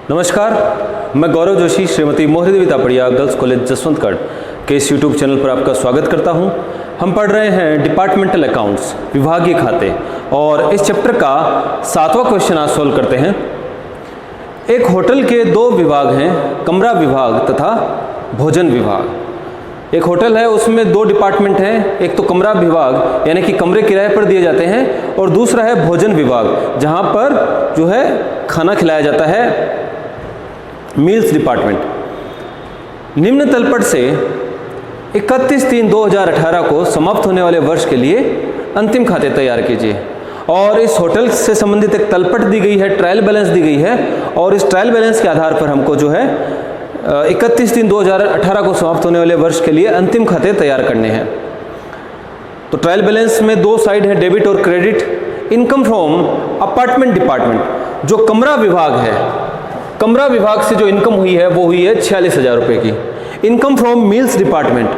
नमस्कार, मैं गौरव जोशी श्रीमती मोहरी देवी तापड़िया गर्ल्स कॉलेज जसवंतगढ़ के इस यूट्यूब चैनल पर आपका स्वागत करता हूं। हम पढ़ रहे हैं डिपार्टमेंटल अकाउंट्स, विभागीय खाते, और इस चैप्टर का 7वां क्वेश्चन आज सोल्व करते हैं। एक होटल के 2 विभाग हैं, कमरा विभाग तथा भोजन विभाग। एक होटल है, उसमें 2 डिपार्टमेंट हैं, एक तो कमरा विभाग यानी कि कमरे किराए पर दिए जाते हैं, और दूसरा है भोजन विभाग जहां पर जो है खाना खिलाया जाता है, मील्स डिपार्टमेंट। निम्न तलपट से 31/3/2018 को समाप्त होने वाले वर्ष के लिए अंतिम खाते तैयार कीजिए। और इस होटल से संबंधित एक तलपट दी गई है, ट्रायल बैलेंस दी गई है, और इस ट्रायल बैलेंस के आधार पर हमको जो है 31/3/2018 को समाप्त होने वाले वर्ष के लिए अंतिम खाते तैयार करने हैं। तो ट्रायल बैलेंस में 2 साइड है, डेबिट और credit. Income from apartment department, जो कमरा विभाग है, कमरा विभाग से जो इनकम हुई है वो हुई है 46,000 रुपये की। इनकम फ्रॉम मील्स डिपार्टमेंट,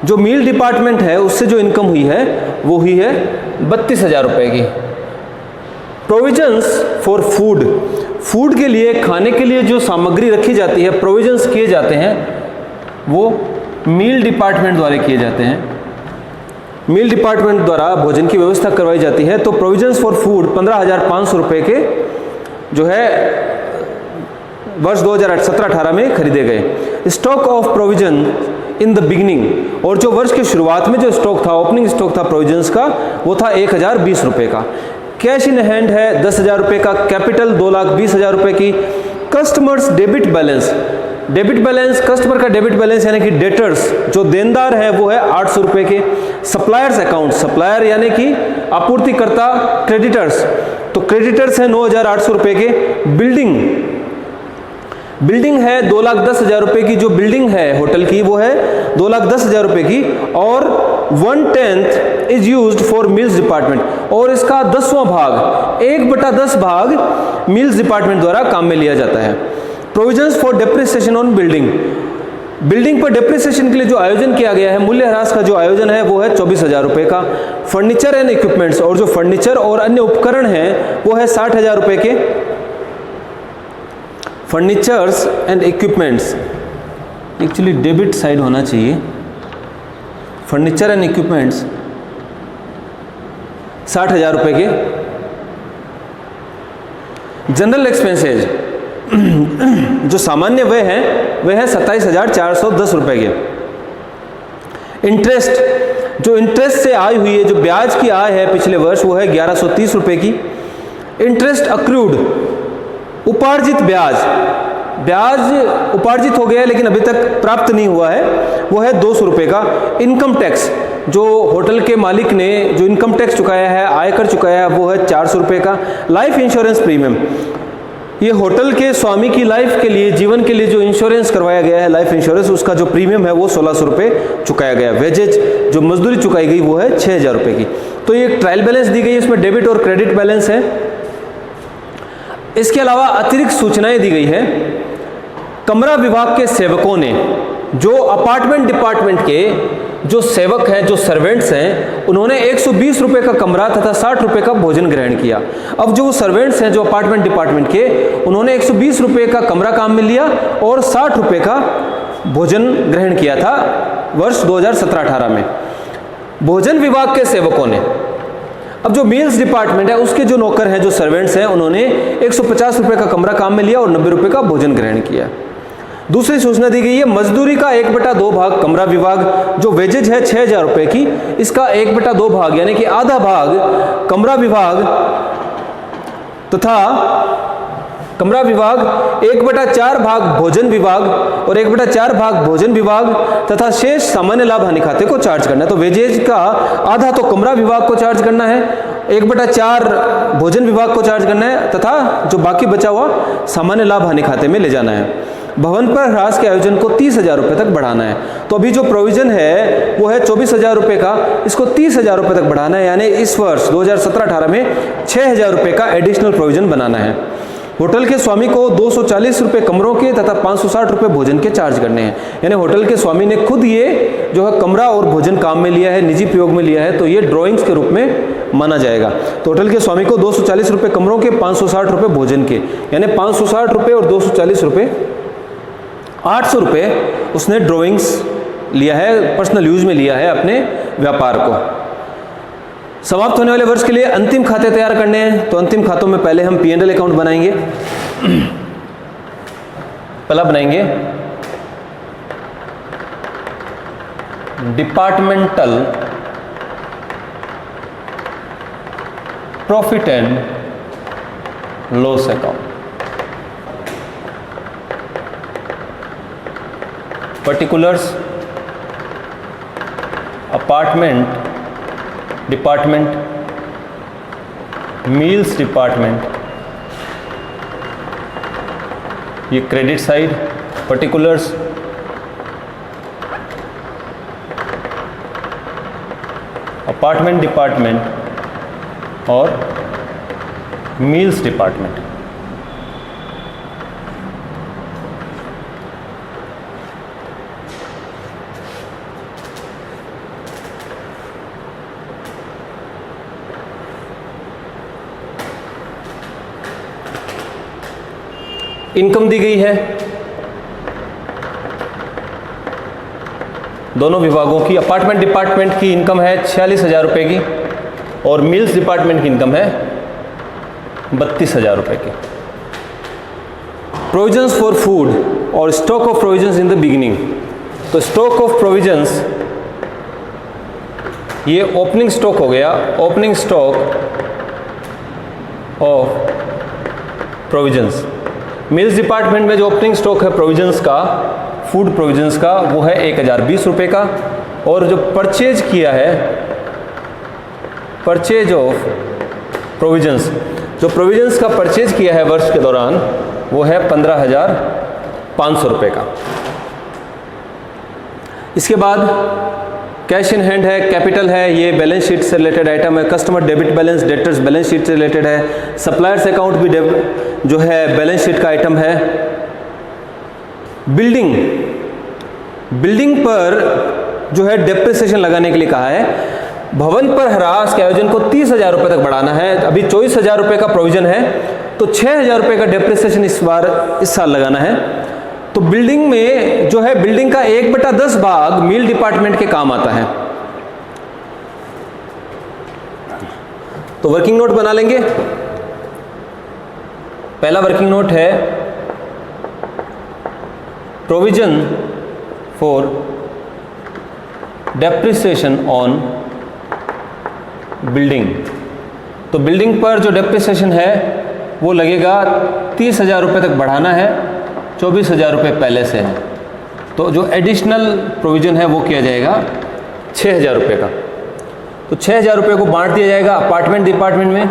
जो मील डिपार्टमेंट है उससे जो इनकम हुई है वो हुई है 32,000 रुपये की। प्रोविजंस फॉर फूड, फूड के लिए, खाने के लिए जो सामग्री रखी जाती है, प्रोविजंस किए जाते हैं, वो मील डिपार्टमेंट द्वारा किए जाते हैं। मील डिपार्टमेंट द्वारा भोजन की व्यवस्था करवाई जाती है। तो प्रोविजंस फॉर फूड 15,500 रुपये के जो है वर्ष 2017-18 में खरीदे गए। Stock of provision in the beginning, और जो वर्ष की शुरुआत में जो स्टॉक था, ओपनिंग स्टॉक था प्रोविजंस का, वो था 1,020 रुपये का। कैश इन हैंड है 10,000 रुपये का। कैपिटल 2,20,000 रुपये की। Customers debit balance, debit balance, customer का डेबिट बैलेंस यानी कि डेटर्स, जो देनदार है वो है 800 रुपये के। सप्लायर्स अकाउंट, सप्लायर यानी कि आपूर्तिकर्ता, क्रेडिटर्स, तो क्रेडिटर्स है 9,800 रुपये के। बिल्डिंग है 2,10,000 रुपये की। जो बिल्डिंग है होटल की वो है 2,10,000 रुपये की, और 1/10 is used for meals department, और इसका 10वां भाग, 1/10 भाग मील्स डिपार्टमेंट द्वारा काम में लिया जाता है। Provisions for depreciation on building, building पर डेप्रिसिएशन के लिए जो आयोजन किया गया है, मूल्यह्रास का जो आयोजन है वो है 24,000 रुपये का। फर्नीचर एंड इक्विपमेंट्स, और जो फर्नीचर और अन्य उपकरण हैं वो है 60,000 रुपये के। Furnitures and equipments, actually debit side होना चाहिए। फर्नीचर एंड इक्विपमेंट्स 60,000 रुपये के। जनरल एक्सपेंसेज जो सामान्य व्यय है वह है 27,410 रुपये के। इंटरेस्ट, जो इंटरेस्ट से आय हुई है, जो ब्याज की आय है पिछले वर्ष, वो है 1,130 रुपये की। इंटरेस्ट अक्रूड, उपार्जित ब्याज, ब्याज उपार्जित हो गया है लेकिन अभी तक प्राप्त नहीं हुआ है, वो है 200 रुपये का। इनकम टैक्स, जो होटल के मालिक ने जो इनकम टैक्स चुकाया है, आयकर चुकाया है, वो है 400 रुपये का। लाइफ इंश्योरेंस प्रीमियम, ये होटल के स्वामी की लाइफ के लिए, जीवन के लिए जो इंश्योरेंस करवाया गया है, लाइफ इंश्योरेंस, उसका जो प्रीमियम है वो 1,600 रुपये चुकाया गया। वेजेज, जो मजदूरी चुकाई गई, वो है 6,000 रुपये की। तो ये एक ट्रायल बैलेंस दी गई, इसमें डेबिट और क्रेडिट बैलेंस है। इसके अलावा अतिरिक्त सूचनाएं दी गई है। कमरा विभाग के सेवकों ने, जो अपार्टमेंट डिपार्टमेंट के जो सेवक हैं, जो सर्वेंट्स हैं, उन्होंने 120 रुपये का कमरा तथा 60 रुपये का भोजन ग्रहण किया। अब जो सर्वेंट्स हैं जो अपार्टमेंट डिपार्टमेंट के, उन्होंने 120 रुपये का कमरा काम में लिया और 60 रुपये का भोजन ग्रहण किया था वर्ष 2017-18 में। भोजन विभाग के सेवकों ने, अब जो मील्स डिपार्टमेंट है उसके जो नौकर हैं, जो सर्वेंट्स हैं, उन्होंने 150 रुपये का कमरा काम में लिया और 90 रुपये का भोजन ग्रहण किया। दूसरी सूचना दी गई है, मजदूरी का 1/2 भाग कमरा विभाग, जो वेजेज है 6,000 रुपये की, इसका 1/2 भाग यानी कि आधा भाग कमरा विभाग तथा कमरा विभाग, 1/4 भाग भोजन विभाग और 1/4 भाग भोजन विभाग तथा शेष सामान्य लाभ हानि खाते को चार्ज करना है। तो वेजेज का आधा तो कमरा विभाग को चार्ज करना है, 1/4 भोजन विभाग को चार्ज करना है, तथा जो बाकी बचा हुआ सामान्य लाभ हानि खाते में ले जाना है। भवन पर ह्रास के आयोजन को 30,000 रुपये तक बढ़ाना है। तो अभी जो प्रोविजन है वो है 24,000 रुपये का, इसको 30,000 रुपये तक बढ़ाना है, यानी इस वर्ष 2017-18 में 6,000 रुपये का एडिशनल प्रोविजन बनाना है। होटल के स्वामी को 240 रुपये कमरों के तथा 560 रुपये भोजन के चार्ज करने हैं। यानी होटल के स्वामी ने खुद ये जो है कमरा और भोजन काम में लिया है, निजी प्रयोग में लिया है, तो ये ड्राइंग्स के रूप में माना जाएगा। तो होटल के स्वामी को 240 रुपये कमरों के, 560 रुपये भोजन के, यानी 560 रुपये और 240 रुपये, 800 रुपये उसने ड्राइंग्स लिया है, पर्सनल यूज में लिया है अपने व्यापार को। समाप्त होने वाले वर्ष के लिए अंतिम खाते तैयार करने हैं। तो अंतिम खातों में पहले हम P&L अकाउंट बनाएंगे। पहला बनाएंगे departmental profit and loss account. Particulars apartment department, meals department, ये credit side, particulars apartment department और मील्स डिपार्टमेंट। इनकम दी गई है दोनों विभागों की। अपार्टमेंट डिपार्टमेंट की इनकम है 46,000 रुपये की और मिल्स डिपार्टमेंट की इनकम है 32,000 रुपये की। प्रोविजंस फॉर फूड और stock of provisions in the beginning. तो स्टॉक ऑफ प्रोविजंस, ये ओपनिंग स्टॉक हो गया, opening stock of provisions. Mills department में जो ओपनिंग स्टॉक है प्रोविजंस का, फूड प्रोविजंस का, वो है 1020 रुपये का। और जो परचेज किया है, परचेज ऑफ प्रोविजंस, जो प्रोविजंस का परचेज किया है वर्ष के दौरान, वो है 15,500 रुपये का। इसके बाद कैश इन हैंड है, कैपिटल है, ये बैलेंस शीट से रिलेटेड आइटम है। Customer debit balance, debtors balance sheet से रिलेटेड है। सप्लायर्स अकाउंट भी जो है बैलेंस शीट का आइटम है। बिल्डिंग, बिल्डिंग पर जो है डेप्रिसिएशन लगाने के लिए कहा है। भवन पर ह्रास के आयोजन को 30,000 रुपये तक बढ़ाना है। अभी 24,000 रुपये का प्रोविजन है, तो 6,000 रुपये का डेप्रिसिएशन इस साल लगाना है। तो बिल्डिंग में जो है, बिल्डिंग का 1/10 भाग मील डिपार्टमेंट के काम आता है। तो वर्किंग नोट बना लेंगे। पहला वर्किंग नोट है provision for depreciation on building. तो बिल्डिंग पर जो डेप्रिसिएशन है वो लगेगा 30,000 रुपये तक बढ़ाना है, 24,000 रुपये पहले से है। तो जो एडिशनल प्रोविज़न है वो किया जाएगा 6,000 रुपये का। तो 6,000 रुपये को बांट दिया जाएगा अपार्टमेंट डिपार्टमेंट में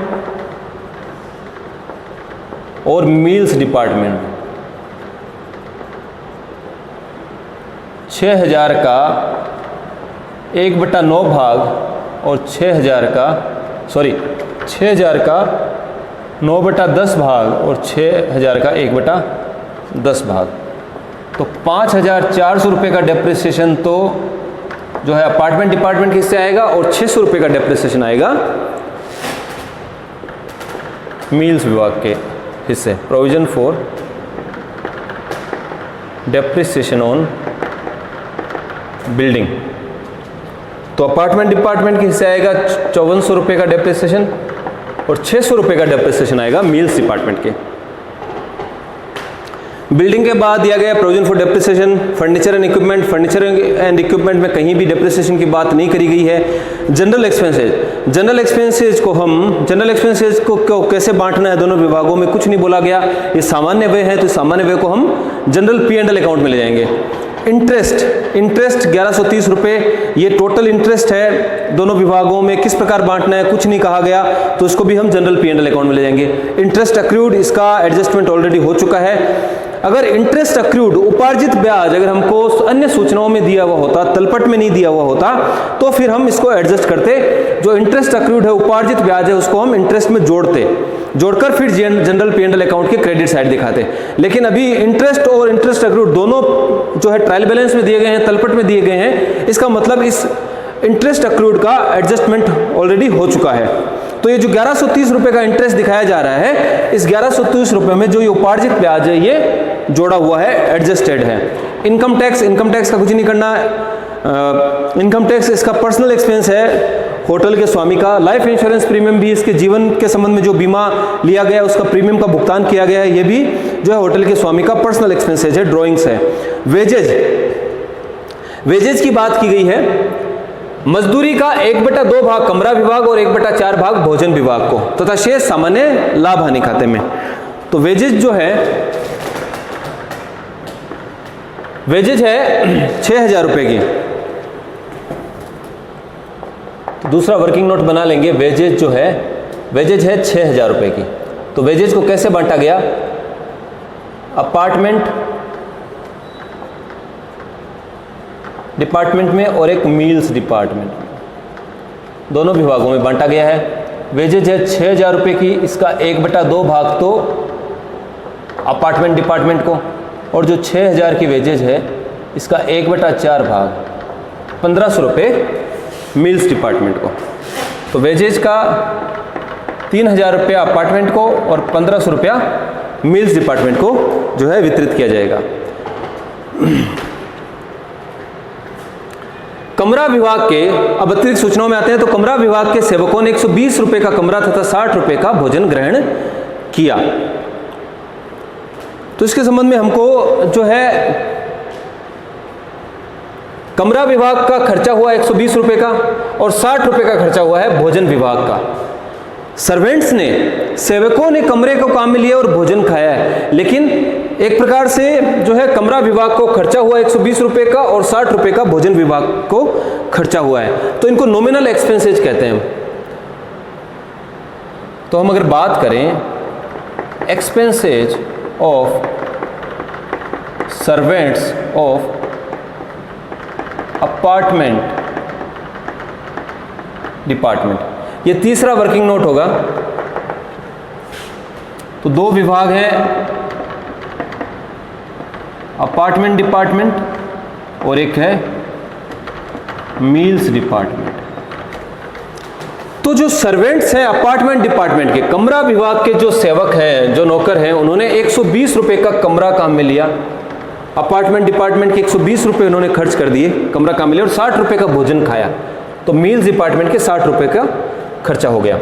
और मील्स डिपार्टमेंट में। 6,000 का 1/9 भाग और 6,000 का 9/10 भाग और 6,000 का 1/10 भाग। तो 5,400 रुपये का डेप्रिसिएशन तो जो है अपार्टमेंट डिपार्टमेंट के हिस्से आएगा और 600 रुपये का डेप्रिसिएशन आएगा मील्स विभाग के हिस्से। Provision for depreciation on building. तो अपार्टमेंट डिपार्टमेंट के हिस्से आएगा 5400 रुपये का डेप्रिसिएशन और 600 रुपये का डेप्रिसिएशन आएगा मील्स डिपार्टमेंट के। बिल्डिंग के बाद दिया गया provision for depreciation furniture and equipment. Furniture and equipment में कहीं भी डेप्रिसिएशन की बात नहीं करी गई है। जनरल एक्सपेंसेज, जनरल एक्सपेंसेज को कैसे बांटना है दोनों विभागों में कुछ नहीं बोला गया। ये सामान्य व्यय है, तो सामान्य व्यय को हम जनरल P&L अकाउंट में ले जाएंगे। इंटरेस्ट 1130 रुपये, ये टोटल इंटरेस्ट है दोनों विभागों में। किस प्रकार बांटना है कुछ नहीं कहा गया, तो इसको भी हम जनरल P&L अकाउंट में ले जाएंगे। इंटरेस्ट अक्रूड, इसका एडजस्टमेंट ऑलरेडी हो चुका है। अगर इंटरेस्ट अक्रूड उपार्जित ब्याज अगर हमको अन्य सूचनाओं में दिया हुआ होता, तलपट में नहीं दिया हुआ होता, तो फिर हम इसको एडजस्ट करते। जो इंटरेस्ट अक्रूड है, उपार्जित ब्याज है, उसको हम इंटरेस्ट में जोड़कर फिर जनरल P&L अकाउंट के क्रेडिट साइड दिखाते। लेकिन अभी इंटरेस्ट और इंटरेस्ट अक्रूड दोनों जो है ट्रायल बैलेंस में दिए गए हैं, तलपट में दिए गए हैं। इसका मतलब इस इंटरेस्ट अक्रूड का एडजस्टमेंट ऑलरेडी हो चुका है। तो ये जो 1130 रुपये का इंटरेस्ट दिखाया जा रहा है, इस 1130 रुपये में जो ये उपार्जित ब्याज है ये जोड़ा हुआ है, एडजस्टेड है। इनकम टैक्स का कुछ नहीं करना है, इनकम टैक्स इसका पर्सनल एक्सपेंस है होटल के स्वामी का। लाइफ इंश्योरेंस प्रीमियम भी इसके जीवन के संबंध में जो बीमा लिया गया है उसका प्रीमियम का भुगतान किया गया है, ये भी जो है होटल के स्वामी का पर्सनल एक्सपेंसेज है, ड्रॉइंग्स है। वेजेज की बात की गई है, मजदूरी का 1/2 भाग कमरा विभाग और 1/4 भाग भोजन विभाग को तथा शेष सामान्य लाभ हानि खाते में। तो वेजेज जो है, वेजेज है 6000 रुपये की। तो दूसरा वर्किंग नोट बना लेंगे। वेजेज जो है, वेजेज है 6000 रुपये की। तो वेजेज को कैसे बांटा गया? अपार्टमेंट डिपार्टमेंट में और एक मील्स डिपार्टमेंट में, दोनों विभागों में बांटा गया है। वेजेज है 6000 रुपये की, इसका 1/2 भाग तो अपार्टमेंट डिपार्टमेंट को, और जो 6000 की वेजेज है इसका 1/4 भाग 1500 रुपये मील्स डिपार्टमेंट को। तो वेजेज का 3000 रुपया अपार्टमेंट को और 1500 रुपया मील्स डिपार्टमेंट को जो है वितरित किया जाएगा। कमरा विभाग के अब अतिरिक्त सूचनाओं में आते हैं। तो कमरा विभाग के सेवकों ने 120 रुपये का कमरा तथा 60 रुपये का भोजन ग्रहण किया। तो इसके संबंध में हमको जो है कमरा विभाग का खर्चा हुआ 120 रुपये का और 60 रुपये का खर्चा हुआ है भोजन विभाग का। सर्वेंट्स ने, सेवकों ने कमरे को काम में लिया और भोजन खाया है, लेकिन एक प्रकार से जो है कमरा विभाग को खर्चा हुआ 120 रुपये का और 60 रुपये का भोजन विभाग को खर्चा हुआ है। तो इनको नॉमिनल एक्सपेंसेज कहते हैं। तो हम अगर बात करें expenses of servants of apartment department, ये तीसरा वर्किंग नोट होगा। तो दो विभाग हैं, अपार्टमेंट डिपार्टमेंट और एक है मील्स डिपार्टमेंट। तो जो सर्वेंट्स हैं अपार्टमेंट डिपार्टमेंट के, कमरा विभाग के जो सेवक हैं, जो नौकर हैं, उन्होंने 120 रुपये का कमरा काम में लिया। अपार्टमेंट डिपार्टमेंट के 120 रुपये उन्होंने खर्च कर दिए, कमरा काम में लिया, और 60 रुपये का भोजन खाया। तो मील्स डिपार्टमेंट के 60 रुपये का खर्चा हो गया।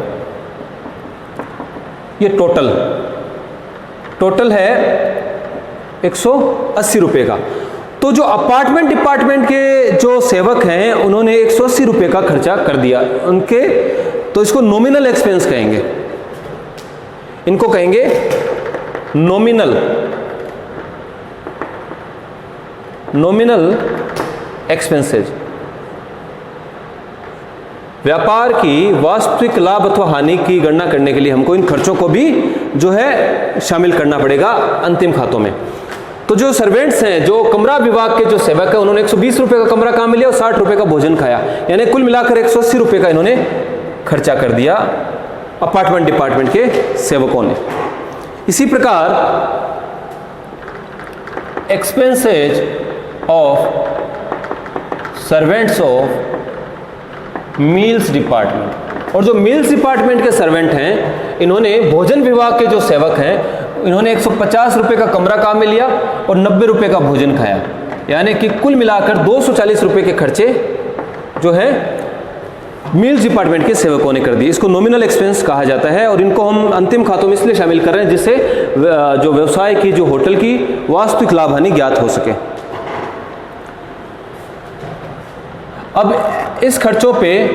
ये टोटल है 180 रुपये का। तो जो अपार्टमेंट डिपार्टमेंट के जो सेवक हैं उन्होंने 180 रुपये का खर्चा कर दिया उनके, तो इसको नॉमिनल एक्सपेंस कहेंगे, इनको कहेंगे नॉमिनल एक्सपेंसेज। व्यापार की वास्तविक लाभ अथवा हानि की गणना करने के लिए हमको इन खर्चों को भी जो है शामिल करना पड़ेगा अंतिम खातों में। तो जो सर्वेंट्स हैं, जो कमरा विभाग के जो सेवक है, उन्होंने 120 रुपये का कमरा काम में लिया और 60 रुपये का भोजन खाया, यानी कुल मिलाकर 180 रुपये का इन्होंने खर्चा कर दिया अपार्टमेंट डिपार्टमेंट के सेवकों ने। इसी प्रकार expenses of servants of meals department, और जो मील्स डिपार्टमेंट के सर्वेंट हैं इन्होंने भोजन विभाग के जो सेवक हैं इन्होंने 150 रुपये का कमरा काम में लिया और 90 रुपये का भोजन खाया, यानी कि कुल मिलाकर 240 रुपये के खर्चे जो है मील्स डिपार्टमेंट के सेवकों ने कर दिए। इसको नॉमिनल एक्सपेंस कहा जाता है और इनको हम अंतिम खातों में इसलिए शामिल कर रहे हैं जिससे जो व्यवसाय की, जो होटल की वास्तविक लाभ हानि ज्ञात हो सके। अब इस खर्चों पे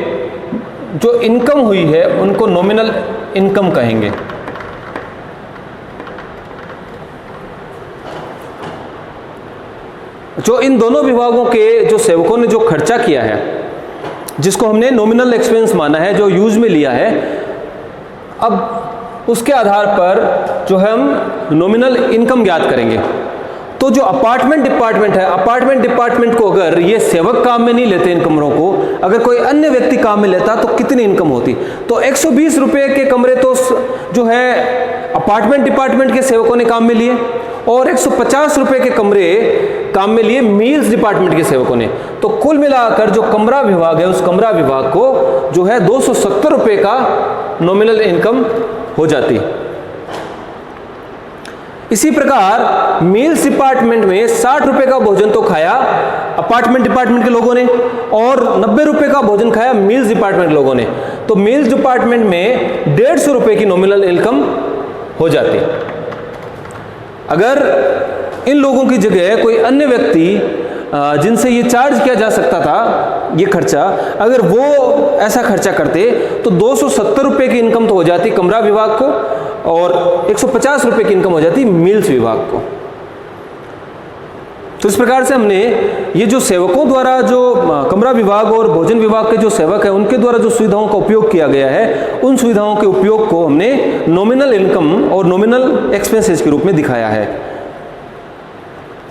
जो इनकम हुई है उनको नॉमिनल इनकम कहेंगे। जो इन दोनों विभागों के जो सेवकों ने जो खर्चा किया है, जिसको हमने नॉमिनल एक्सपेंस माना है, जो यूज में लिया है, अब उसके आधार पर जो है हम नॉमिनल इनकम ज्ञात करेंगे। तो जो अपार्टमेंट डिपार्टमेंट है, अपार्टमेंट डिपार्टमेंट को अगर ये सेवक काम में नहीं लेते इन कमरों को, अगर कोई अन्य व्यक्ति काम में लेता तो कितनी इनकम होती? तो 120 रुपये के कमरे तो जो है अपार्टमेंट डिपार्टमेंट के सेवकों ने काम में लिए और 150 रुपये के कमरे काम में लिए मील्स डिपार्टमेंट के सेवकों ने। तो कुल मिलाकर जो कमरा विभाग है, उस कमरा विभाग को जो है 270 रुपये का नॉमिनल इनकम हो जाती। इसी प्रकार मील्स डिपार्टमेंट में 60 रुपये का भोजन तो खाया अपार्टमेंट डिपार्टमेंट के लोगों ने और 90 रुपये का भोजन खाया मील्स डिपार्टमेंट के लोगों ने। तो मील्स डिपार्टमेंट में 150 रुपये की नॉमिनल इनकम हो जाती। अगर इन लोगों की जगह कोई अन्य व्यक्ति जिनसे ये चार्ज किया जा सकता था ये खर्चा, अगर वो ऐसा खर्चा करते तो 270 रुपये की इनकम तो हो जाती कमरा विभाग को और 150 रुपये की इनकम हो जाती मील्स विभाग को। तो इस प्रकार से हमने ये जो सेवकों द्वारा जो कमरा विभाग और भोजन विभाग के जो सेवक हैं उनके द्वारा जो सुविधाओं का उपयोग किया गया है, उन सुविधाओं के उपयोग को हमने नॉमिनल इनकम और नॉमिनल एक्सपेंसेस के रूप में दिखाया है।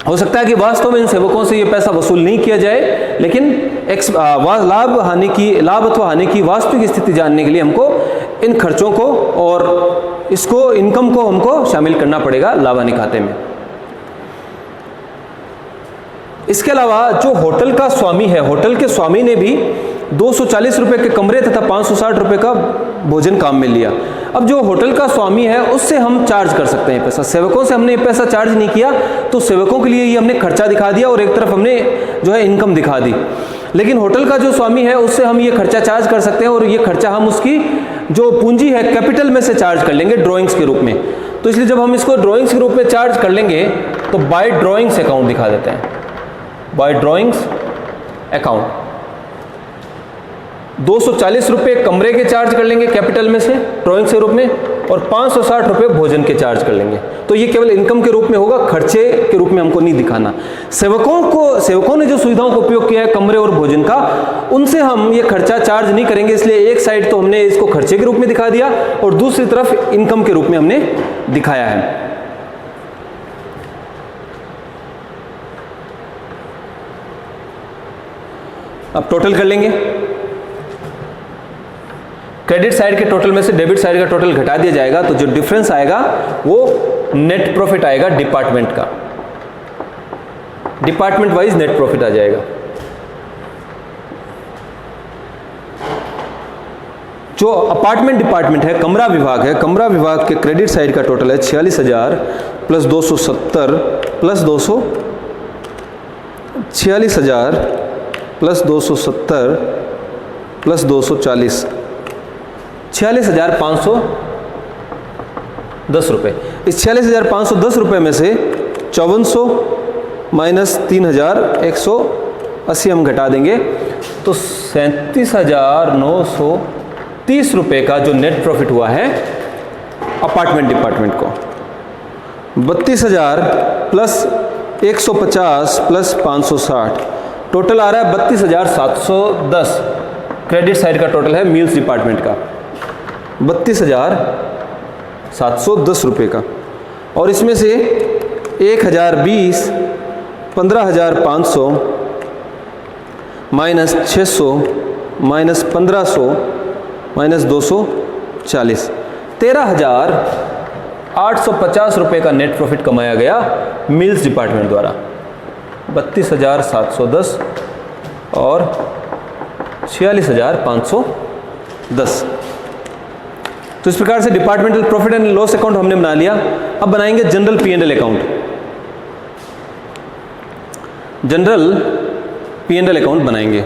हो सकता है कि वास्तव में इन सेवकों से ये पैसा वसूल नहीं किया जाए, लेकिन लाभ अथवा हानि की वास्तविक स्थिति जानने के लिए हमको इन खर्चों को और इसको इनकम को हमको शामिल करना पड़ेगा लाभ हानि खाते में। इसके अलावा जो होटल का स्वामी है, होटल के स्वामी ने भी 240 रुपये के कमरे तथा 560 रुपये का भोजन काम में लिया। अब जो होटल का स्वामी है उससे हम चार्ज कर सकते हैं पैसा, सेवकों से हमने ये पैसा चार्ज नहीं किया, तो सेवकों के लिए ये हमने खर्चा दिखा दिया और एक तरफ हमने जो है इनकम दिखा दी। लेकिन होटल का जो स्वामी है उससे हम ये खर्चा चार्ज कर सकते हैं और ये खर्चा हम उसकी जो पूंजी है कैपिटल में से चार्ज कर लेंगे ड्रॉइंग्स के रूप में। तो इसलिए जब हम इसको ड्रॉइंग्स के रूप में चार्ज कर लेंगे तो बाय ड्रॉइंग्स अकाउंट दिखा देते हैं, बाय ड्रॉइंग्स अकाउंट। 240 रुपये कमरे के चार्ज कर लेंगे कैपिटल में से ड्रॉइंग्स के रूप में और 560 रुपये भोजन के चार्ज कर लेंगे। तो ये केवल इनकम के रूप में होगा, खर्चे के रूप में हमको नहीं दिखाना। सेवकों ने जो सुविधाओं का उपयोग किया है कमरे और भोजन का, उनसे हम ये खर्चा चार्ज नहीं करेंगे। इसलिए एक साइड तो हमने इसको खर्चे के रूप में दिखा दिया और दूसरी तरफ इनकम के रूप में हमने दिखाया है। अब टोटल कर लेंगे। क्रेडिट साइड के टोटल में से डेबिट साइड का टोटल घटा दिया जाएगा, तो जो डिफरेंस आएगा वो नेट प्रॉफिट आएगा डिपार्टमेंट का, डिपार्टमेंट वाइज नेट प्रॉफिट आ जाएगा। जो अपार्टमेंट डिपार्टमेंट है, कमरा विभाग है, कमरा विभाग के क्रेडिट साइड का टोटल है 46,000 प्लस 270 प्लस 200 46,000 प्लस 270 प्लस 240 46,510 रुपये। इस 46,510 रुपये में से 5400 माइनस 3,180 हम घटा देंगे तो 37,930 रुपये का जो नेट प्रॉफिट हुआ है अपार्टमेंट डिपार्टमेंट को। 32,000 प्लस 150 प्लस 560 टोटल आ रहा है 32,710। क्रेडिट साइड का टोटल है मील्स डिपार्टमेंट का 32,710 रुपये का। और इसमें से 1,020 15,500 माइनस 600 माइनस 1,500 माइनस 240 13,850 रुपये का नेट प्रॉफिट कमाया गया मील्स डिपार्टमेंट द्वारा। 32,710 और 46,510। तो इस प्रकार से departmental profit and loss account हमने बना लिया। अब बनाएंगे general P&L account. General P&L account बनाएंगे।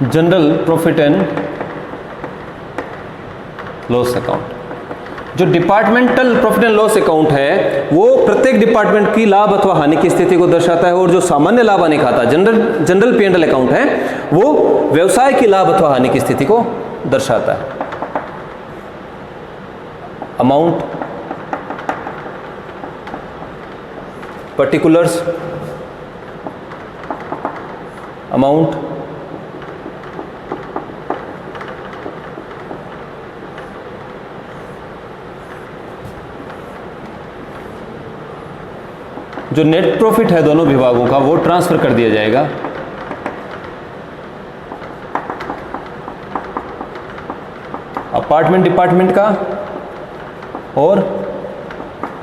General profit and loss account. जो departmental profit and loss account है वो प्रत्येक डिपार्टमेंट की लाभ अथवा हानि की स्थिति को दर्शाता है, और जो सामान्य लाभ हानि खाता जनरल P&L अकाउंट है वो व्यवसाय की लाभ अथवा हानि की स्थिति को दर्शाता है। अमाउंट, पर्टिकुलर्स, अमाउंट, जो नेट प्रॉफिट है दोनों विभागों का वो ट्रांसफ़र कर दिया जाएगा अपार्टमेंट डिपार्टमेंट का और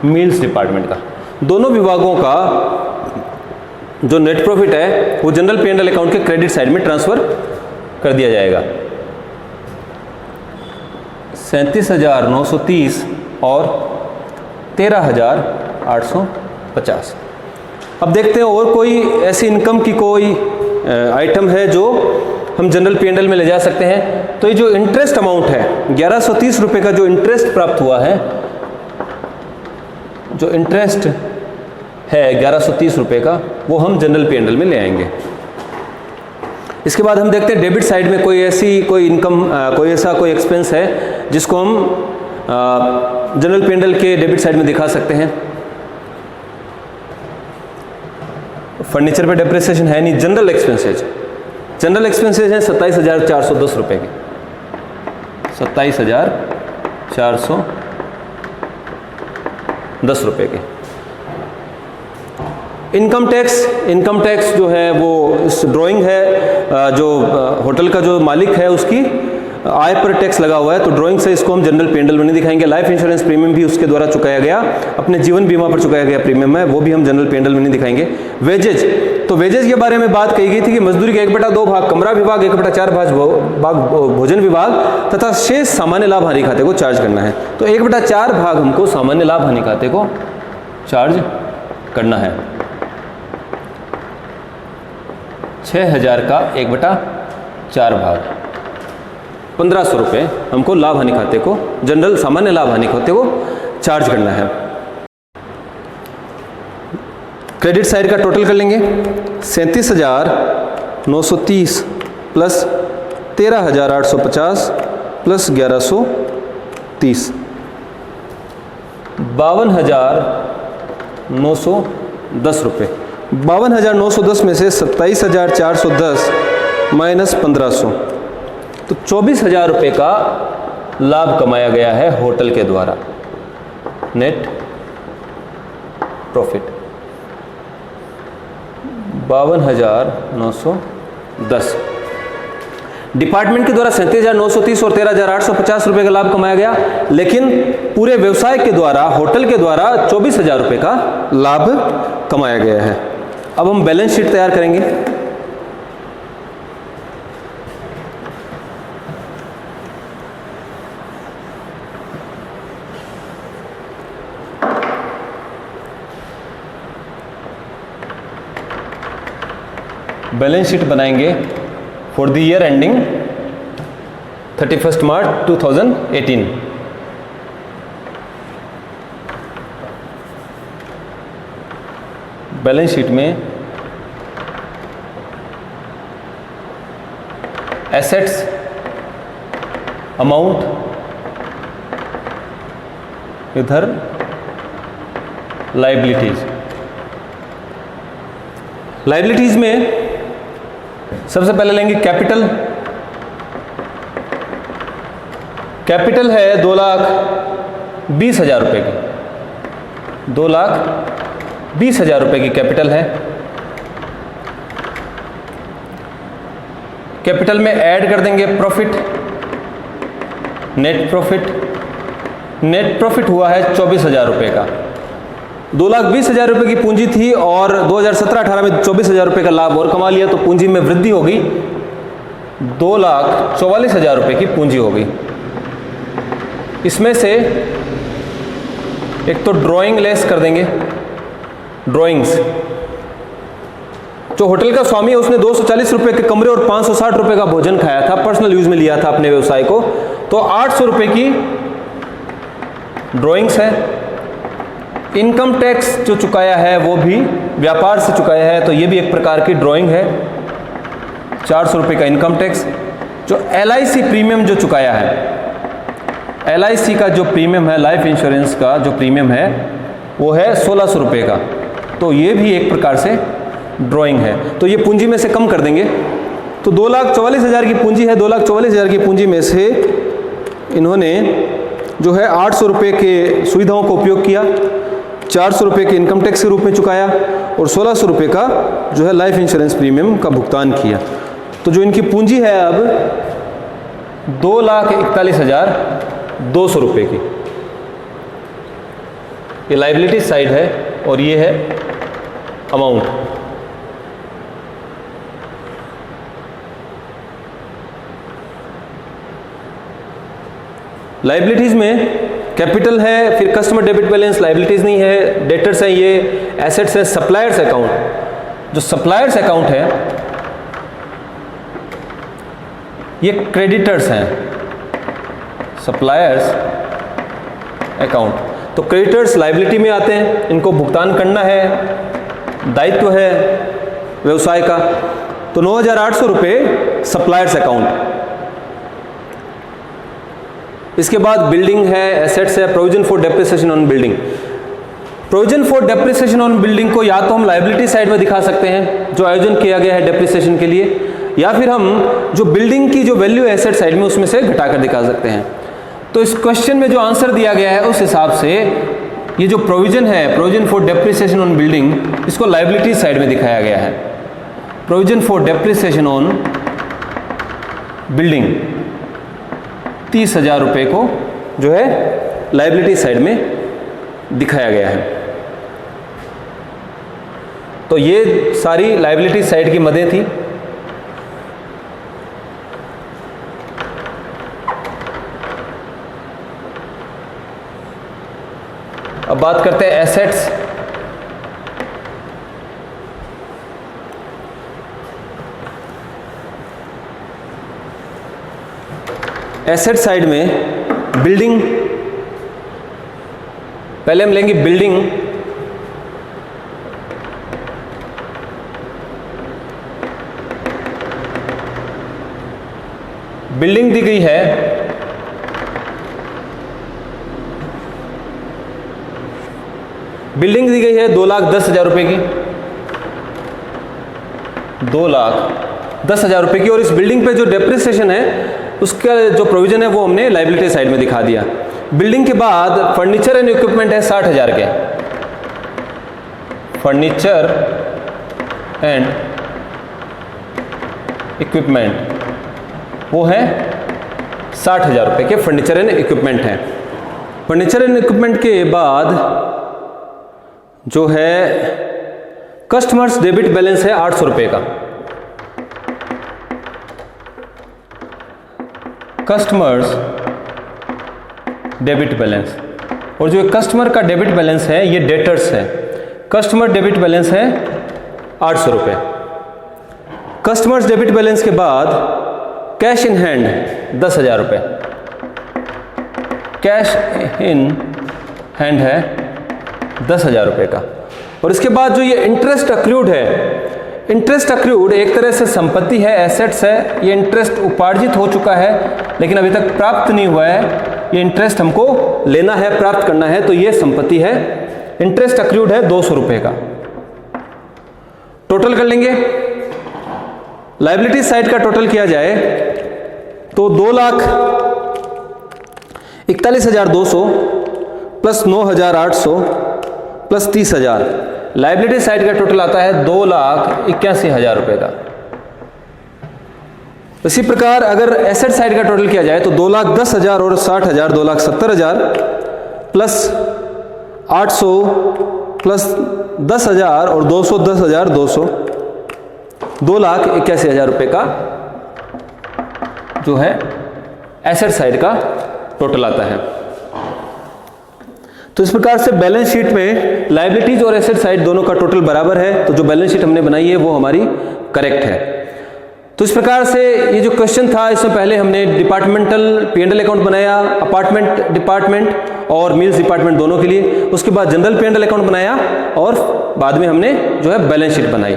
मील्स डिपार्टमेंट का। दोनों विभागों का जो नेट प्रॉफिट है वो general P and L account के क्रेडिट साइड में ट्रांसफ़र कर दिया जाएगा। 37,930 और 13,850। अब देखते हैं और कोई ऐसी इनकम की कोई आइटम है जो हम जनरल पी एंड एल में ले जा सकते हैं। तो ये जो इंटरेस्ट अमाउंट है 1130 रुपये का जो इंटरेस्ट प्राप्त हुआ है, जो इंटरेस्ट है 1130 रुपये का, वो हम जनरल पी एंड एल में ले आएंगे। इसके बाद हम देखते हैं डेबिट साइड में कोई ऐसी कोई इनकम कोई ऐसा कोई एक्सपेंस है जिसको हम जनरल पी एंड एल के डेबिट साइड में दिखा सकते हैं। फर्नीचर पे डेप्रिसिएशन है नहीं, जनरल एक्सपेंसेज। जनरल एक्सपेंसेज हैं 27,410 रुपये के, 27,410 रुपये के। इनकम टैक्स जो है वो इस ड्राइंग है, जो होटल का जो मालिक है उसकी आय पर टैक्स लगा हुआ है, तो ड्राइंग से इसको हम जनरल पी एंड एल में नहीं दिखाएंगे। लाइफ इंश्योरेंस प्रीमियम भी उसके द्वारा चुकाया गया, अपने जीवन बीमा पर चुकाया गया प्रीमियम है, वो भी हम जनरल पी एंड एल में नहीं दिखाएंगे। वेजेज, तो वेजेज के बारे में बात कही गई थी कि मजदूरी का 1/2 भाग कमरा विभाग, 1/4 भाग भोजन विभाग तथा शेष सामान्य लाभ हानि खाते को चार्ज करना है। तो 1/4 भाग हमको सामान्य लाभ हानि खाते को चार्ज करना है। 6,000 का 1/4 भाग 1,500 रुपये हमको लाभ हानि खाते को, जनरल सामान्य लाभ हानि खाते को चार्ज करना है। क्रेडिट साइड का टोटल कर लेंगे, 37,930 प्लस 13,850 प्लस 1,130, 52,910 रुपये। 52,910 में से 27,410 माइनस 1,500, तो 24,000 रुपये का लाभ कमाया गया है होटल के द्वारा, नेट प्रॉफिट 52,910। डिपार्टमेंट के द्वारा 37,930 और 13,850 रुपये का लाभ कमाया गया, लेकिन पूरे व्यवसाय के द्वारा होटल के द्वारा 24,000 रुपये का लाभ कमाया गया है। अब हम बैलेंस शीट तैयार करेंगे। बैलेंस शीट बनाएंगे for the year ending 31 March 2018। Balance sheet में एसेट्स अमाउंट, इधर लाइबिलिटीज में सबसे पहले लेंगे कैपिटल। कैपिटल है 2,20,000 रुपये की, 2,20,000 रुपये की कैपिटल है। कैपिटल में ऐड कर देंगे प्रॉफिट, नेट प्रॉफिट हुआ है 24,000 रुपये का। 2,20,000 रुपये की पूंजी थी और 2017-18 में 24,000 रुपये का लाभ और कमा लिया, तो पूंजी में वृद्धि हो गई, 2,44,000 रुपये की पूंजी हो गई। इसमें से एक तो ड्राइंग लेस कर देंगे, ड्राइंग्स। जो होटल का स्वामी है उसने 240 रुपये के कमरे और 560 रुपये का भोजन खाया था, पर्सनल यूज में लिया था अपने व्यवसाय को, तो 800 रुपये की ड्राइंग्स है। इनकम टैक्स जो चुकाया है वो भी व्यापार से चुकाया है, तो ये भी एक प्रकार की ड्राइंग है, 400 रुपये का इनकम टैक्स। जो LIC प्रीमियम जो चुकाया है, LIC का जो प्रीमियम है, लाइफ इंश्योरेंस का जो प्रीमियम है वो है 1,600 रुपये का, तो ये भी एक प्रकार से ड्राइंग है। तो ये पूंजी में से कम कर देंगे, तो 2,44,000 की पूंजी है। 2,44,000 की पूंजी में से इन्होंने जो है 800 रुपये के सुविधाओं का उपयोग किया, 400 रुपये के इनकम टैक्स के रूप में चुकाया और 1600 रुपये का जो है लाइफ इंश्योरेंस प्रीमियम का भुगतान किया। तो जो इनकी पूंजी है अब 2,41,200 रुपये की, ये लाइबिलिटी साइड है और ये है अमाउंट। लाइबिलिटीज में कैपिटल है, फिर कस्टमर डेबिट बैलेंस, लाइबिलिटीज नहीं है, डेटर्स हैं, ये एसेट्स है, सप्लायर्स अकाउंट। जो सप्लायर्स अकाउंट है ये क्रेडिटर्स हैं, सप्लायर्स अकाउंट। तो क्रेडिटर्स लाइबिलिटी में आते हैं, इनको भुगतान करना है, दायित्व है व्यवसाय का। तो 9,800 रुपये सप्लायर्स अकाउंट। इसके बाद बिल्डिंग है, एसेट्स है, provision for depreciation on building. Provision for depreciation on building को या तो हम लायबिलिटी साइड में दिखा सकते हैं, जो आयोजन किया गया है डेप्रिसिएशन के लिए, या फिर हम जो बिल्डिंग की जो वैल्यू है एसेट साइड में उसमें से घटाकर दिखा सकते हैं। तो इस क्वेश्चन में जो आंसर दिया गया है उस हिसाब से ये जो प्रोविजन है, provision for depreciation on building, इसको लायबिलिटी साइड में दिखाया गया है। Provision for depreciation on building 30,000 रुपये को जो है लायबिलिटी साइड में दिखाया गया है। तो ये सारी लायबिलिटी साइड की मदें थी। अब बात करते हैं एसेट्स। एसेट साइड में बिल्डिंग, पहले हम लेंगे बिल्डिंग। बिल्डिंग दी गई है बिल्डिंग दी गई है 2,10,000 रुपये की, 2,10,000 रुपये की। और इस बिल्डिंग पे जो डेप्रिसिएशन है उसका जो प्रोविजन है वो हमने लायबिलिटी साइड में दिखा दिया। बिल्डिंग के बाद फर्नीचर एंड इक्विपमेंट है 60,000 के, फर्नीचर एंड इक्विपमेंट वो है 60,000 रुपये के फर्नीचर एंड इक्विपमेंट हैं। फर्नीचर एंड इक्विपमेंट के बाद जो है कस्टमर्स डेबिट बैलेंस है 800 रुपये का। कस्टमर्स डेबिट बैलेंस, और जो कस्टमर का डेबिट बैलेंस है ये डेटर्स है। कस्टमर डेबिट बैलेंस है 800 रुपये। कस्टमर्स डेबिट बैलेंस के बाद कैश इन हैंड 10,000 रुपये, कैश इन हैंड है 10,000 रुपये का। और इसके बाद जो ये इंटरेस्ट अक्रूड है, इंटरेस्ट अक्रूड एक तरह से संपत्ति है, एसेट्स है। ये इंटरेस्ट उपार्जित हो चुका है लेकिन अभी तक प्राप्त नहीं हुआ है, ये इंटरेस्ट हमको लेना है, प्राप्त करना है, तो ये संपत्ति है। इंटरेस्ट अक्रूड है 200 रुपये का। टोटल कर लेंगे, लायबिलिटी साइड का टोटल किया जाए तो 2,41,200 प्लस 9,800 प्लस 30,000, लायबिलिटी साइड का टोटल आता है 2,81,000 रुपये का। इसी प्रकार अगर एसेट साइड का टोटल किया जाए तो 2,10,000 और 60,000 2,70,000 प्लस 800 प्लस 10,000 और 200 10,200 2,81,000 रुपये का जो है एसेट साइड का टोटल आता है। तो इस प्रकार से बैलेंस शीट में लायबिलिटीज और एसेट साइड दोनों का टोटल बराबर है, तो जो बैलेंस शीट हमने बनाई है वो हमारी करेक्ट है। तो इस प्रकार से ये जो क्वेश्चन था, इसमें पहले हमने डिपार्टमेंटल P&L अकाउंट बनाया, अपार्टमेंट डिपार्टमेंट और मील्स डिपार्टमेंट दोनों के लिए, उसके बाद जनरल P&L अकाउंट बनाया और बाद में हमने जो है बैलेंस शीट बनाई।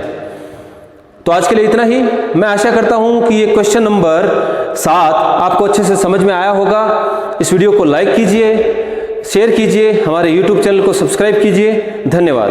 तो आज के लिए इतना ही। मैं आशा करता हूं कि ये क्वेश्चन नंबर 7 आपको अच्छे से समझ में आया होगा। इस वीडियो को लाइक कीजिए, शेयर कीजिए, हमारे YouTube चैनल को सब्सक्राइब कीजिए। धन्यवाद।